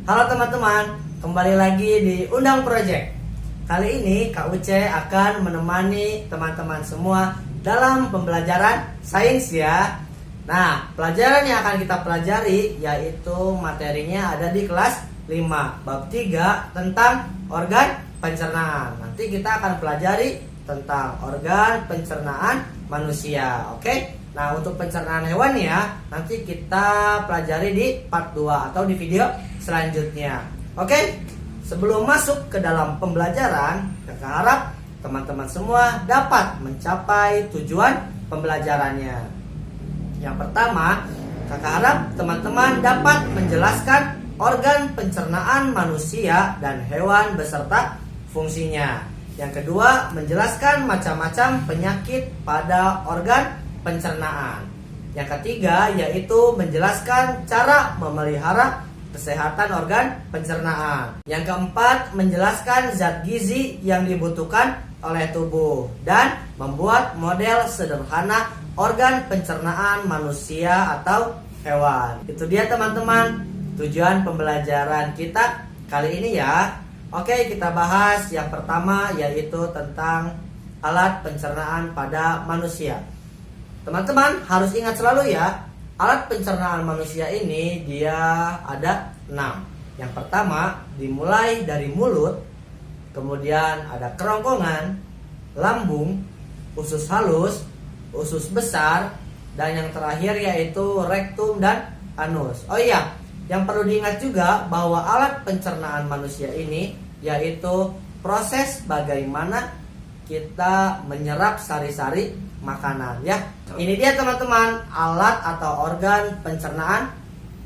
Halo teman-teman, kembali lagi di Undang Project. Kali ini Kak Uce akan menemani teman-teman semua dalam pembelajaran sains ya. Nah, pelajaran yang akan kita pelajari yaitu materinya ada di kelas 5 bab 3 tentang organ pencernaan. Nanti kita akan pelajari tentang organ pencernaan manusia. Oke? Nah, untuk pencernaan hewan ya, nanti kita pelajari di part 2 atau di video selanjutnya. Oke? Sebelum masuk ke dalam pembelajaran, Kakak harap teman-teman semua dapat mencapai tujuan pembelajarannya. Yang pertama, Kakak harap teman-teman dapat menjelaskan organ pencernaan manusia dan hewan beserta fungsinya. Yang kedua, menjelaskan macam-macam penyakit pada organ pencernaan. Yang ketiga, yaitu menjelaskan cara memelihara kesehatan organ pencernaan. Yang keempat, menjelaskan zat gizi yang dibutuhkan oleh tubuh dan membuat model sederhana organ pencernaan manusia atau hewan. Itu dia teman-teman, tujuan pembelajaran kita kali ini ya. Oke, kita bahas yang pertama yaitu tentang alat pencernaan pada manusia. Teman-teman harus ingat selalu ya, alat pencernaan manusia ini dia ada 6. Yang pertama dimulai dari mulut, kemudian ada kerongkongan, lambung, usus halus, usus besar, dan yang terakhir yaitu rektum dan anus. Oh iya, yang perlu diingat juga bahwa alat pencernaan manusia ini yaitu proses bagaimana kita menyerap sari-sari makanan ya. Ini dia teman-teman, alat atau organ pencernaan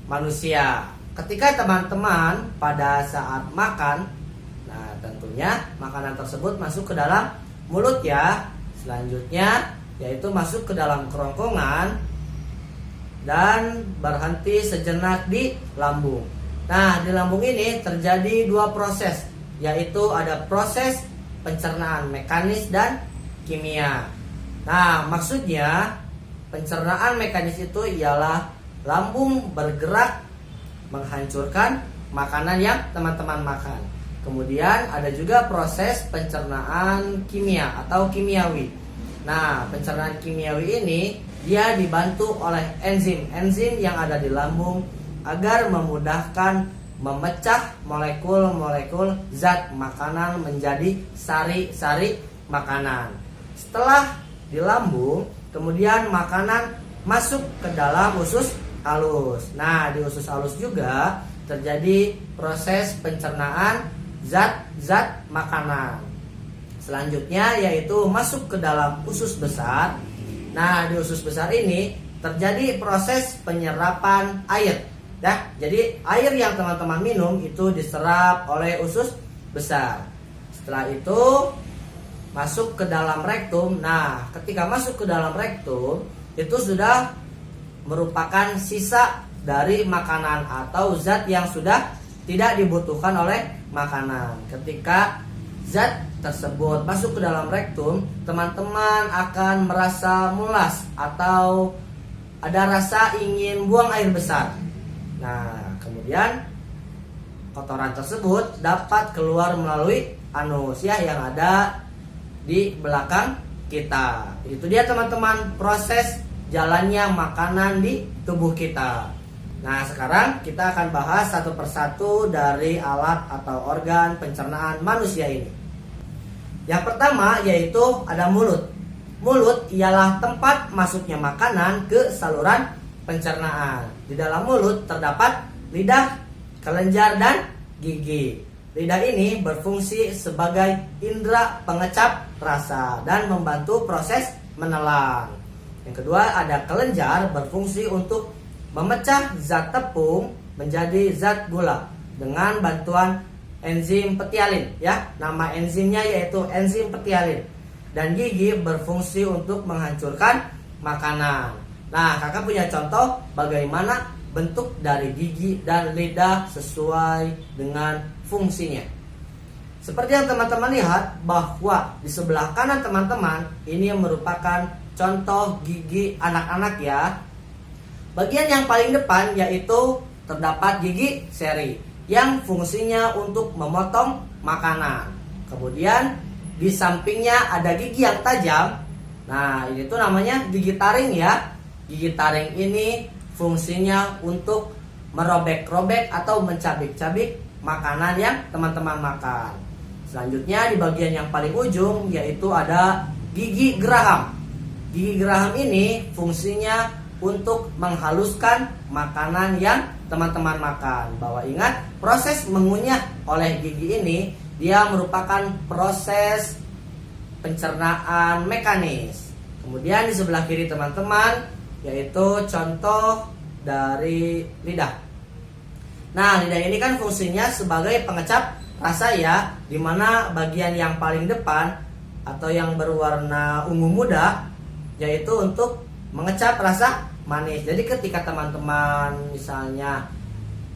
manusia. Ketika teman-teman pada saat makan, nah tentunya makanan tersebut masuk ke dalam mulut ya. Selanjutnya yaitu masuk ke dalam kerongkongan dan berhenti sejenak di lambung. Nah, di lambung ini terjadi 2 proses, yaitu ada proses pencernaan mekanis dan kimia. Nah, maksudnya pencernaan mekanis itu ialah lambung bergerak menghancurkan makanan yang teman-teman makan. Kemudian ada juga proses pencernaan kimia atau kimiawi. Nah, pencernaan kimiawi ini dia dibantu oleh enzim yang ada di lambung agar memudahkan memecah molekul-molekul zat makanan menjadi sari-sari makanan. Setelah di lambung, kemudian makanan masuk ke dalam usus halus. Nah, di usus halus juga terjadi proses pencernaan zat-zat makanan. Selanjutnya yaitu masuk ke dalam usus besar. Nah, di usus besar ini terjadi proses penyerapan air. Ya, jadi air yang teman-teman minum itu diserap oleh usus besar. Setelah itu masuk ke dalam rektum. Nah, ketika masuk ke dalam rektum itu sudah merupakan sisa dari makanan atau zat yang sudah tidak dibutuhkan oleh makanan. Ketika zat tersebut masuk ke dalam rektum, teman-teman akan merasa mulas atau ada rasa ingin buang air besar. Nah, kemudian kotoran tersebut dapat keluar melalui anus ya, yang ada di belakang kita. Itu dia teman-teman, proses jalannya makanan di tubuh kita. Nah, sekarang kita akan bahas satu persatu dari alat atau organ pencernaan manusia ini. Yang pertama yaitu ada mulut. Mulut ialah tempat masuknya makanan ke saluran pencernaan. Di dalam mulut terdapat lidah, kelenjar, dan gigi. Lidah ini berfungsi sebagai indera pengecap rasa dan membantu proses menelan. Yang kedua ada kelenjar, berfungsi untuk memecah zat tepung menjadi zat gula dengan bantuan enzim petialin ya. Nama enzimnya yaitu enzim petialin. Dan gigi berfungsi untuk menghancurkan makanan. Nah, kakak punya contoh bagaimana bentuk dari gigi dan lidah sesuai dengan fungsinya. Seperti yang teman-teman lihat bahwa di sebelah kanan teman-teman ini merupakan contoh gigi anak-anak ya. Bagian yang paling depan yaitu terdapat gigi seri. yang fungsinya untuk memotong makanan. Kemudian di sampingnya ada gigi yang tajam. Nah, ini tuh namanya gigi taring ya. Gigi taring ini fungsinya untuk merobek-robek atau mencabik-cabik makanan yang teman-teman makan. Selanjutnya di bagian yang paling ujung yaitu ada gigi geraham. Gigi geraham ini fungsinya untuk menghaluskan makanan yang teman-teman makan. Bahwa ingat, proses mengunyah oleh gigi ini dia merupakan proses pencernaan mekanis. Kemudian di sebelah kiri teman-teman yaitu contoh dari lidah. Nah, lidah ini kan fungsinya sebagai pengecap rasa ya, dimana bagian yang paling depan atau yang berwarna ungu muda yaitu untuk mengecap rasa manis. Jadi ketika teman-teman misalnya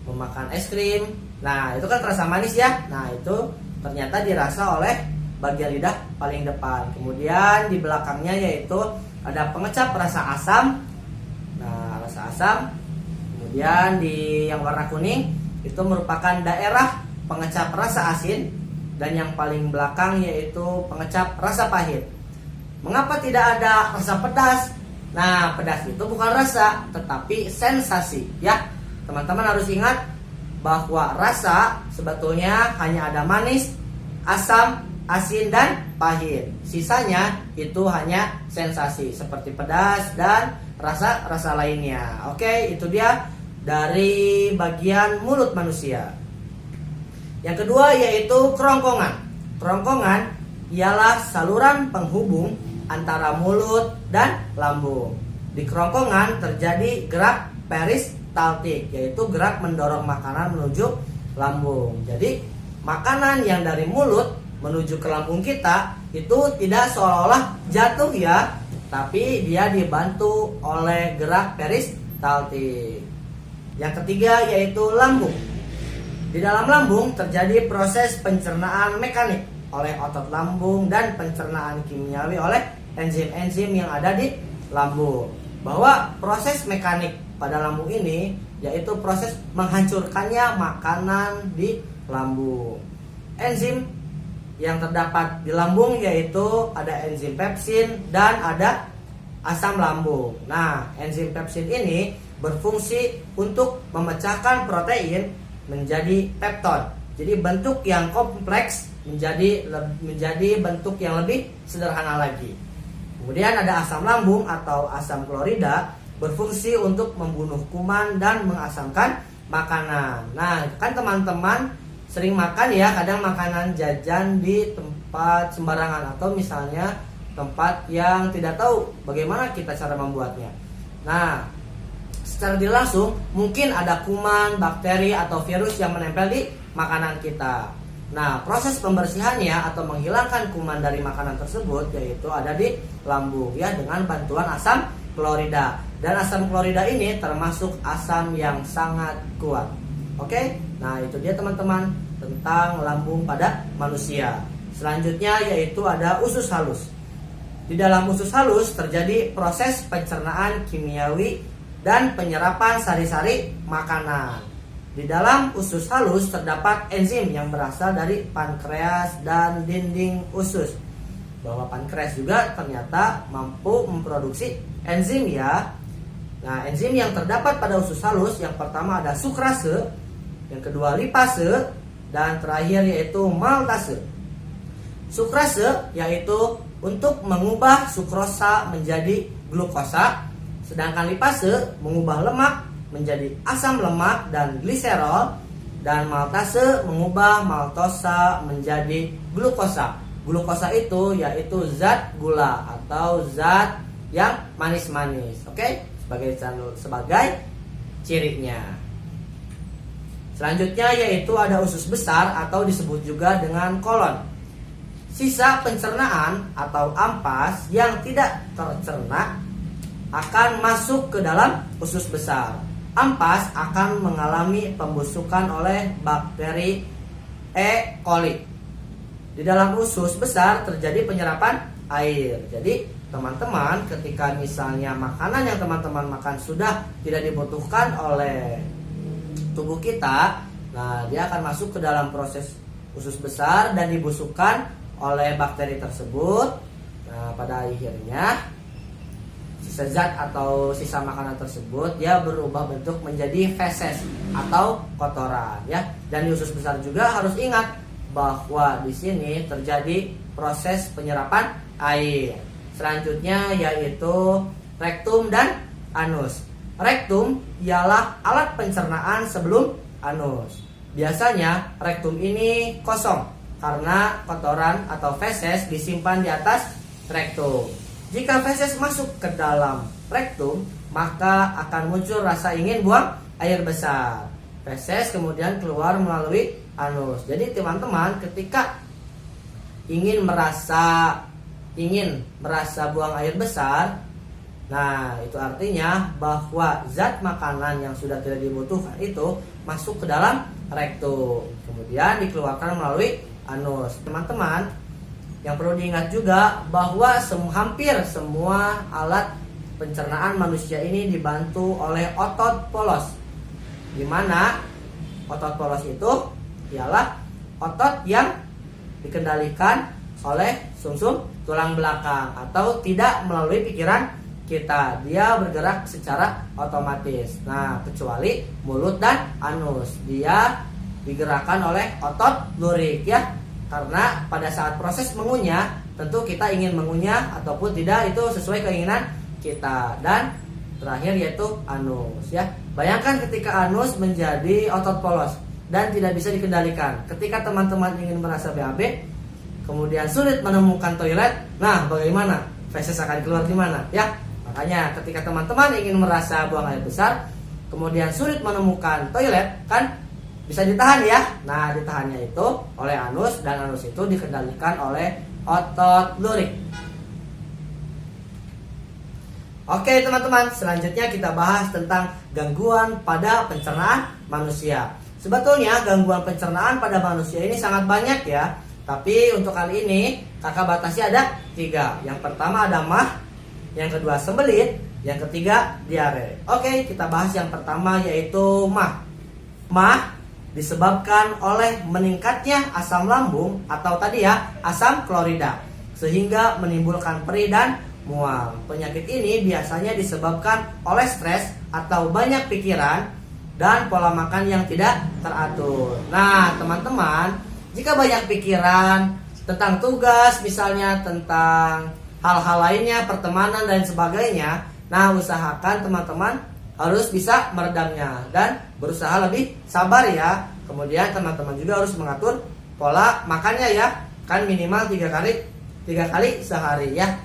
memakan es krim, nah itu kan rasa manis ya. Nah itu ternyata dirasa oleh bagian lidah paling depan. Kemudian di belakangnya yaitu ada pengecap rasa asam. Nah, rasa asam. Kemudian di yang warna kuning itu merupakan daerah pengecap rasa asin, dan yang paling belakang yaitu pengecap rasa pahit. Mengapa tidak ada rasa pedas? Nah, pedas itu bukan rasa, tetapi sensasi ya. Teman-teman harus ingat bahwa rasa sebetulnya hanya ada manis, asam, asin, dan pahit. Sisanya itu hanya sensasi seperti pedas dan rasa-rasa lainnya. Oke, itu dia dari bagian mulut manusia. Yang kedua yaitu kerongkongan. Kerongkongan ialah saluran penghubung antara mulut dan lambung. Di kerongkongan terjadi gerak peristaltik, yaitu gerak mendorong makanan menuju lambung. Jadi makanan yang dari mulut menuju ke lambung kita itu tidak seolah-olah jatuh ya, tapi dia dibantu oleh gerak peristaltik. Yang ketiga yaitu lambung. Di dalam lambung terjadi proses pencernaan mekanik oleh otot lambung dan pencernaan kimiawi oleh enzim-enzim yang ada di lambung. Bahwa proses mekanik pada lambung ini yaitu proses menghancurkannya makanan di lambung. Enzim yang terdapat di lambung yaitu ada enzim pepsin dan ada asam lambung. Nah, enzim pepsin ini berfungsi untuk memecahkan protein menjadi peptid. Jadi bentuk yang kompleks menjadi bentuk yang lebih sederhana lagi. Kemudian ada asam lambung atau asam klorida berfungsi untuk membunuh kuman dan mengasamkan makanan. Nah, kan teman-teman sering makan ya, kadang makanan jajan di tempat sembarangan atau misalnya tempat yang tidak tahu bagaimana kita cara membuatnya. Nah, secara tidak langsung mungkin ada kuman, bakteri atau virus yang menempel di makanan kita. Nah, proses pembersihannya atau menghilangkan kuman dari makanan tersebut yaitu ada di lambung ya, dengan bantuan asam klorida. Dan asam klorida ini termasuk asam yang sangat kuat. Oke? Nah, itu dia teman-teman tentang lambung pada manusia. Selanjutnya yaitu ada usus halus. Di dalam usus halus terjadi proses pencernaan kimiawi dan penyerapan sari-sari makanan. Di dalam usus halus terdapat enzim yang berasal dari pankreas dan dinding usus. Bahwa pankreas juga ternyata mampu memproduksi enzim ya. Nah, enzim yang terdapat pada usus halus yang pertama ada sukrase, yang kedua lipase, dan terakhir yaitu maltase. Sukrase yaitu untuk mengubah sukrosa menjadi glukosa, sedangkan lipase mengubah lemak menjadi asam lemak dan gliserol, dan maltase mengubah maltosa menjadi glukosa. Glukosa itu yaitu zat gula atau zat yang manis-manis. Oke? Sebagai cirinya. Selanjutnya yaitu ada usus besar atau disebut juga dengan kolon. Sisa pencernaan atau ampas yang tidak tercerna akan masuk ke dalam usus besar. Ampas akan mengalami pembusukan oleh bakteri E. coli. Di dalam usus besar terjadi penyerapan air. Jadi teman-teman ketika misalnya makanan yang teman-teman makan sudah tidak dibutuhkan oleh tubuh kita, Nah, dia akan masuk ke dalam proses usus besar dan dibusukkan oleh bakteri tersebut. Nah, pada akhirnya sisa zat atau sisa makanan tersebut dia berubah bentuk menjadi feses atau kotoran ya. Dan di usus besar juga harus ingat bahwa di sini terjadi proses penyerapan air. Selanjutnya yaitu rektum dan anus. Rektum ialah alat pencernaan sebelum anus. Biasanya rektum ini kosong karena kotoran atau feses disimpan di atas rektum. Jika feses masuk ke dalam rektum, maka akan muncul rasa ingin buang air besar. Feses kemudian keluar melalui anus. Jadi teman-teman, ketika ingin merasa buang air besar, nah itu artinya bahwa zat makanan yang sudah tidak dibutuhkan itu masuk ke dalam rektum, kemudian dikeluarkan melalui anus. Teman-teman, yang perlu diingat juga bahwa hampir semua alat pencernaan manusia ini dibantu oleh otot polos, di mana otot polos itu ialah otot yang dikendalikan oleh sumsum tulang belakang atau tidak melalui pikiran kita. Dia bergerak secara otomatis. Nah, kecuali mulut dan anus, dia digerakkan oleh otot lurik ya. Karena pada saat proses mengunyah, tentu kita ingin mengunyah ataupun tidak itu sesuai keinginan kita. Dan terakhir yaitu anus ya. Bayangkan ketika anus menjadi otot polos dan tidak bisa dikendalikan. Ketika teman-teman ingin merasa BAB, kemudian sulit menemukan toilet, nah bagaimana? Feses akan keluar di mana? Ya, makanya ketika teman-teman ingin merasa buang air besar, kemudian sulit menemukan toilet, kan bisa ditahan ya. Nah, ditahannya itu oleh anus, dan anus itu dikendalikan oleh otot lurik. Oke teman-teman, selanjutnya kita bahas tentang gangguan pada pencernaan manusia. Sebetulnya gangguan pencernaan pada manusia ini sangat banyak ya. Tapi untuk kali ini kakak batasi ada 3. Yang pertama ada mah, yang kedua sembelit, yang ketiga diare. Oke, kita bahas yang pertama yaitu mah. Mah disebabkan oleh meningkatnya asam lambung atau tadi ya asam klorida, sehingga menimbulkan perih dan mual. Penyakit ini biasanya disebabkan oleh stres atau banyak pikiran dan pola makan yang tidak teratur. Nah teman-teman, jika banyak pikiran tentang tugas, misalnya tentang hal-hal lainnya, pertemanan dan sebagainya, nah usahakan teman-teman harus bisa meredamnya dan berusaha lebih sabar ya. Kemudian teman-teman juga harus mengatur pola makannya ya, kan minimal 3 kali sehari ya.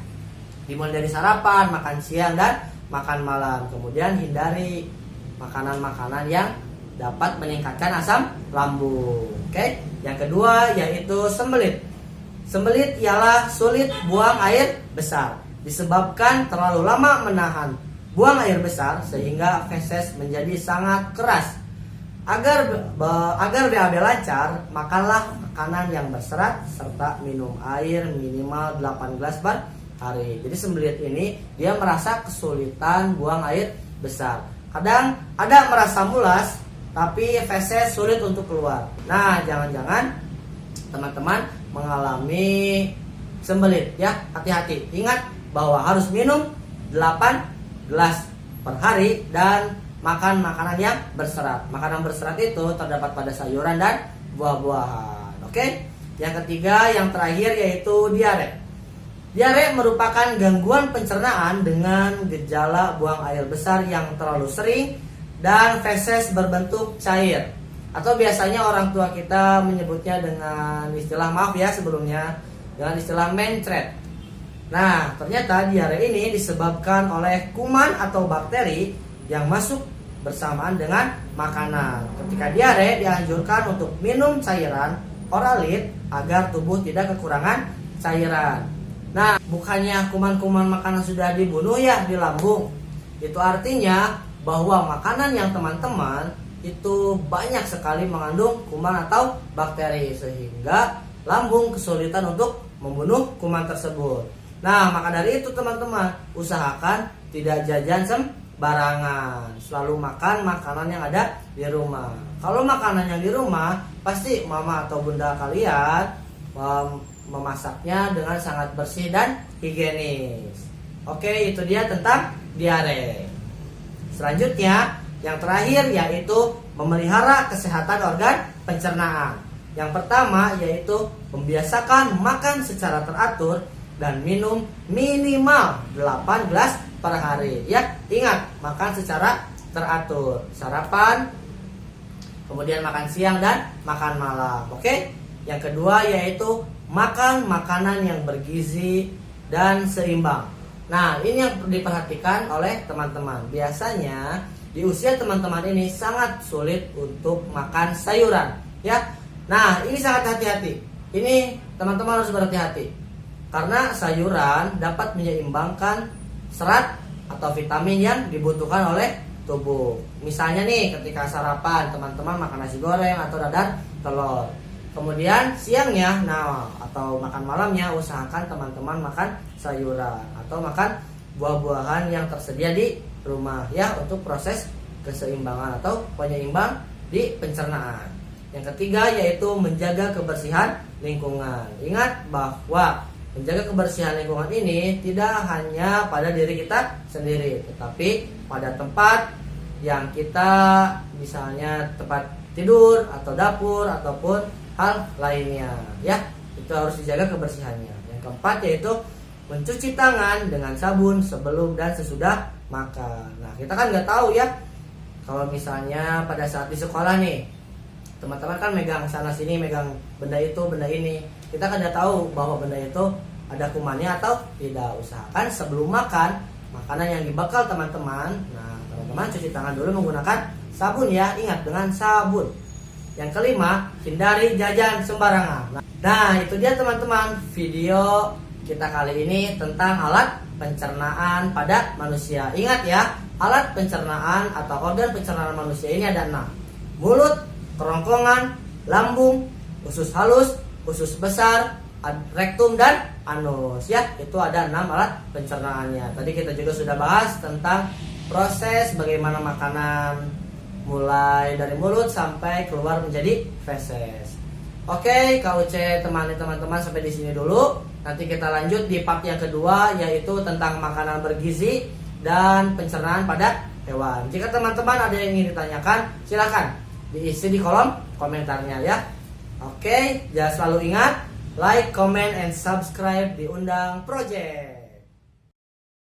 Dimulai dari sarapan, makan siang dan makan malam. Kemudian hindari makanan-makanan yang dapat meningkatkan asam lambung. Oke. Yang kedua yaitu sembelit. Sembelit ialah sulit buang air besar, disebabkan terlalu lama menahan buang air besar sehingga feses menjadi sangat keras. Agar BAB lancar, makanlah makanan yang berserat serta minum air minimal 8 gelas per hari. Jadi sembelit ini dia merasa kesulitan buang air besar. Kadang ada merasa mulas, tapi feses sulit untuk keluar. Nah, jangan-jangan teman-teman mengalami sembelit ya. Hati-hati. Ingat bahwa harus minum 8 gelas per hari dan makan makanan yang berserat. Makanan berserat itu terdapat pada sayuran dan buah-buahan. Oke? Yang ketiga, yang terakhir yaitu diare. Diare merupakan gangguan pencernaan dengan gejala buang air besar yang terlalu sering dan feses berbentuk cair. Atau biasanya orang tua kita menyebutnya dengan istilah, maaf ya sebelumnya, dengan istilah mencret. Nah, ternyata diare ini disebabkan oleh kuman atau bakteri yang masuk bersamaan dengan makanan. Ketika diare, dianjurkan untuk minum cairan oralit agar tubuh tidak kekurangan cairan. Nah, bukannya kuman-kuman makanan sudah dibunuh ya di lambung. Itu artinya bahwa makanan yang teman-teman itu banyak sekali mengandung kuman atau bakteri, sehingga lambung kesulitan untuk membunuh kuman tersebut. Nah, maka dari itu teman-teman, usahakan tidak jajan sembarangan. Selalu makan makanan yang ada di rumah. Kalau makanan yang di rumah, pasti mama atau bunda kalian memasaknya dengan sangat bersih dan higienis. Oke, itu dia tentang diare. Selanjutnya, yang terakhir yaitu memelihara kesehatan organ pencernaan. Yang pertama yaitu membiasakan makan secara teratur dan minum minimal 8 gelas per hari. Ya, ingat, makan secara teratur. Sarapan, kemudian makan siang dan makan malam. Oke? Yang kedua yaitu makan makanan yang bergizi dan seimbang. Nah, ini yang perlu diperhatikan oleh teman-teman. Biasanya di usia teman-teman ini sangat sulit untuk makan sayuran, ya. Nah, ini sangat hati-hati. Ini teman-teman harus berhati-hati. Karena sayuran dapat menyeimbangkan serat atau vitamin yang dibutuhkan oleh tubuh. Misalnya nih, ketika sarapan teman-teman makan nasi goreng atau dadar telur. Kemudian siangnya, atau makan malamnya usahakan teman-teman makan sayuran atau makan buah-buahan yang tersedia di rumah, ya, untuk proses keseimbangan atau penyeimbang di pencernaan. Yang ketiga yaitu menjaga kebersihan lingkungan. Ingat bahwa menjaga kebersihan lingkungan ini tidak hanya pada diri kita sendiri, tetapi pada tempat yang kita, misalnya tempat tidur atau dapur ataupun hal lainnya, ya, itu harus dijaga kebersihannya. Yang keempat yaitu mencuci tangan dengan sabun sebelum dan sesudah makan. Nah, kita kan nggak tahu ya, kalau misalnya pada saat di sekolah nih, teman-teman kan megang sana sini, megang benda itu, benda ini, kita kan nggak tahu bahwa benda itu ada kumannya atau tidak. Usahakan sebelum makan makanan yang dibekal teman-teman, nah, teman-teman cuci tangan dulu menggunakan sabun, ya, ingat, dengan sabun. Yang kelima, hindari jajan sembarangan. Nah, itu dia teman-teman video kita kali ini tentang alat pencernaan pada manusia. Ingat ya, alat pencernaan atau organ pencernaan manusia ini ada 6. Mulut, kerongkongan, lambung, usus halus, usus besar, rektum dan anus, ya. Itu ada 6 alat pencernaannya. Tadi kita juga sudah bahas tentang proses bagaimana makanan mulai dari mulut sampai keluar menjadi feses. Oke, Kak Uce temani teman-teman sampai di sini dulu. Nanti kita lanjut di part yang kedua, yaitu tentang makanan bergizi dan pencernaan pada hewan. Jika teman-teman ada yang ingin ditanyakan, silakan diisi di kolom komentarnya, ya. Oke, jangan selalu ingat like, comment, and subscribe di Undang Project.